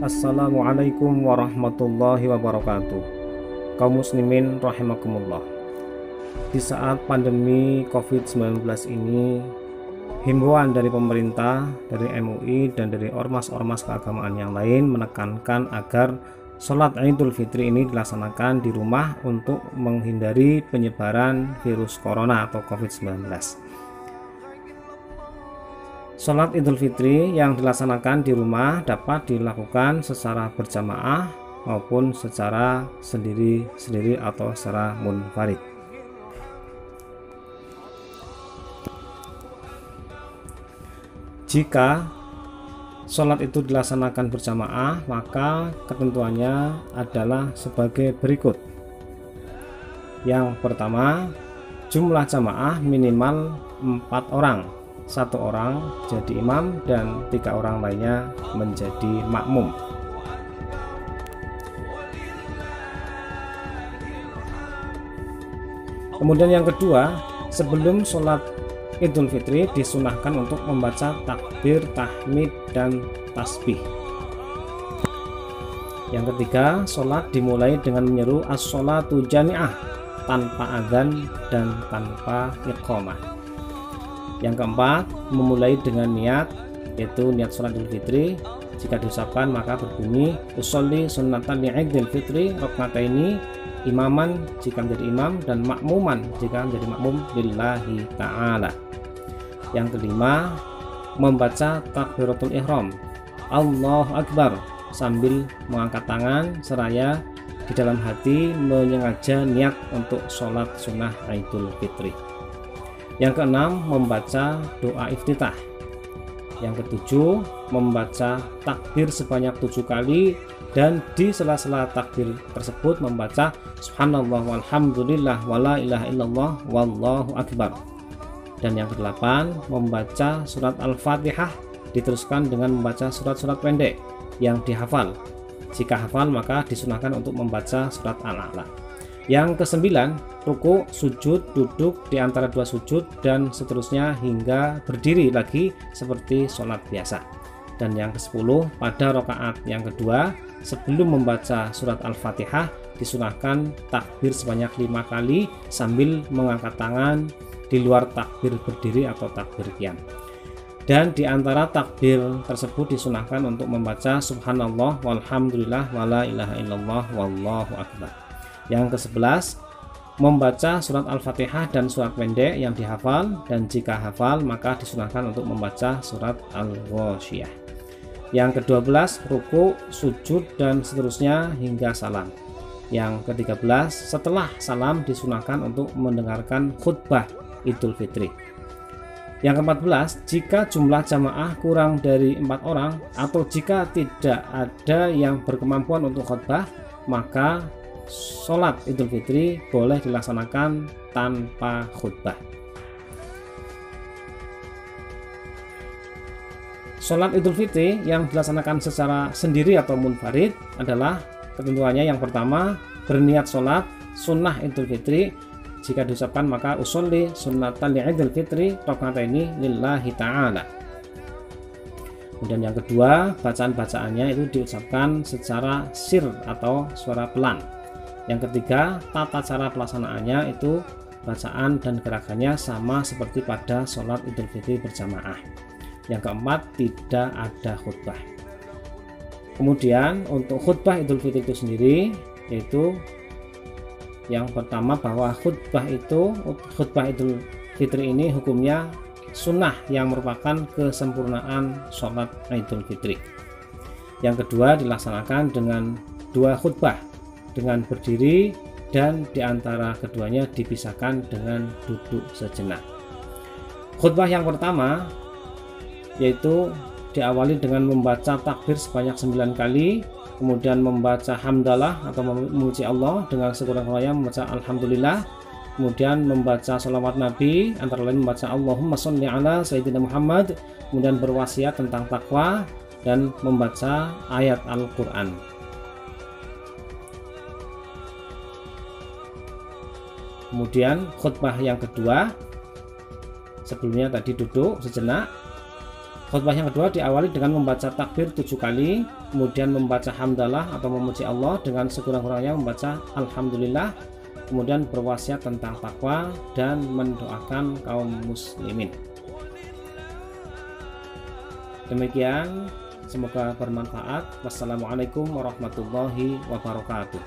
Assalamualaikum warahmatullahi wabarakatuh. Kaum muslimin rahimakumullah. Di saat pandemi COVID-19 ini, himbauan dari pemerintah, dari MUI dan dari ormas-ormas keagamaan yang lain menekankan agar sholat Idul Fitri ini dilaksanakan di rumah untuk menghindari penyebaran virus corona atau COVID-19. Sholat Idul Fitri yang dilaksanakan di rumah dapat dilakukan secara berjamaah maupun secara sendiri-sendiri atau secara munfarid. Jika sholat itu dilaksanakan berjamaah, maka ketentuannya adalah sebagai berikut. Yang pertama, jumlah jamaah minimal 4 orang. 1 orang jadi imam dan 3 orang lainnya menjadi makmum. Kemudian yang kedua, sebelum sholat Idul Fitri disunahkan untuk membaca takbir, tahmid, dan tasbih. Yang ketiga, sholat dimulai dengan menyeru as-sholatu jami'ah tanpa adzan dan tanpa iqamah. Yang keempat, memulai dengan niat, yaitu niat sholat Idul Fitri. Jika diucapkan maka berbunyi usolli sunnatan li'idil fitri rokataini, imaman jika menjadi imam dan makmuman jika menjadi makmum lillahi ta'ala. Yang kelima, membaca takbiratul ihram Allahu Akbar sambil mengangkat tangan seraya di dalam hati menyengaja niat untuk sholat sunnah Idul Fitri. Yang keenam, membaca doa iftitah. Yang ketujuh, membaca takbir sebanyak 7 kali dan di sela-sela takbir tersebut membaca subhanallah walhamdulillah wala ilaha illallah wallahu akbar. Dan yang kedelapan, membaca surat Al-Fatihah diteruskan dengan membaca surat-surat pendek yang dihafal. Jika hafal maka disunahkan untuk membaca surat Al-A'la. Yang kesembilan, ruku, sujud, duduk di antara 2 sujud dan seterusnya hingga berdiri lagi seperti sholat biasa. Dan yang ke-10, pada rakaat yang kedua sebelum membaca surat Al-Fatihah disunahkan takbir sebanyak 5 kali sambil mengangkat tangan di luar takbir berdiri atau takbir qiyam. Dan di antara takbir tersebut disunahkan untuk membaca subhanallah walhamdulillah wala ilaha illallah wallahu akbar. Yang ke-11, membaca surat Al-Fatihah dan surat pendek yang dihafal, dan jika hafal maka disunahkan untuk membaca surat Al-Ghasyiyah. Yang ke-12, ruku, sujud dan seterusnya hingga salam. Yang ke-13, setelah salam disunahkan untuk mendengarkan khutbah Idul Fitri. Yang ke-14, jika jumlah jamaah kurang dari 4 orang atau jika tidak ada yang berkemampuan untuk khutbah, maka sholat Idul Fitri boleh dilaksanakan tanpa khutbah. Sholat Idul Fitri yang dilaksanakan secara sendiri atau munfarid adalah ketentuannya yang pertama, berniat sholat sunnah Idul Fitri. Jika diucapkan maka usolli sunnatan li'idil fitri rokataini lillahi ta'ala. Kemudian yang kedua, bacaan-bacaannya itu diucapkan secara sir atau suara pelan. Yang ketiga, tata cara pelaksanaannya itu bacaan dan gerakannya sama seperti pada sholat Idul Fitri berjamaah. Yang keempat, tidak ada khutbah. Kemudian untuk khutbah Idul Fitri itu sendiri, yaitu yang pertama bahwa khutbah Idul Fitri ini hukumnya sunnah yang merupakan kesempurnaan sholat Idul Fitri. Yang kedua, dilaksanakan dengan 2 khutbah dengan berdiri dan diantara keduanya dipisahkan dengan duduk sejenak. Khutbah yang pertama yaitu diawali dengan membaca takbir sebanyak 9 kali, kemudian membaca hamdalah atau memuji Allah dengan sekurang-kurangnya membaca alhamdulillah, kemudian membaca sholawat Nabi antara lain membaca Allahumma sholli ala sayyidina Muhammad, kemudian berwasiat tentang takwa dan membaca ayat Al-Quran. Kemudian khutbah yang kedua, sebelumnya tadi duduk sejenak, Khutbah yang kedua diawali dengan membaca takbir 7 kali, kemudian membaca hamdalah atau memuji Allah, dengan sekurang-kurangnya membaca alhamdulillah, kemudian berwasiat tentang takwa dan mendoakan kaum muslimin. Demikian, semoga bermanfaat. Wassalamualaikum warahmatullahi wabarakatuh.